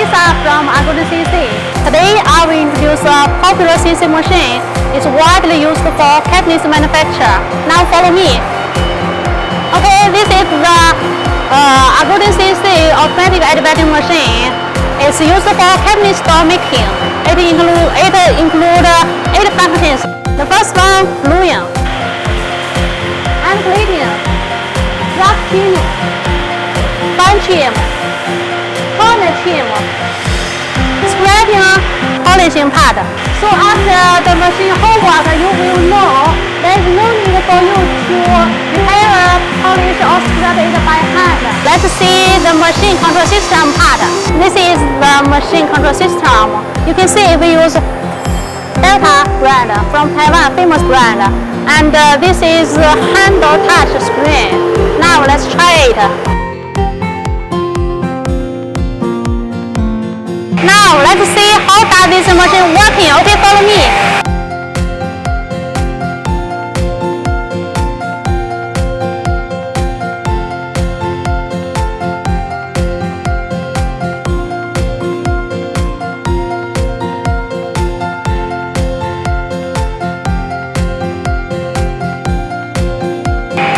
Lisa from Aguden CC. Today I will introduce a popular CNC machine. It's widely used for cabinets manufacture. Now follow me. Okay, this is the Aguden CC automatic additive machine. It's used for cabinet store making. It includes 8 functions. The first one, gluing and plating, wrapping, bunching, corner trim, scraping, polishing part. So after the machine homework, you will know there is no need for you to repair, polish or scrap it by hand. Let's see the machine control system part. This is the machine control system. You can see we use Delta brand from Taiwan, famous brand. And this is handle touch screen. Now let's try it. Now let's see how does this machine working. Okay, follow me.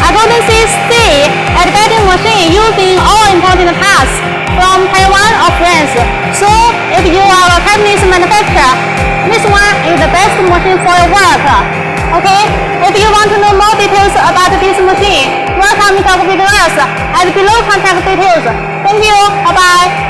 Aguden CC additive machine using all important parts from Taiwan or France. So if you are a cabinet manufacturer, this one is the best machine for your work. Okay, if you want to know more details about this machine, welcome to talk with us at below contact details. Thank you. Bye bye.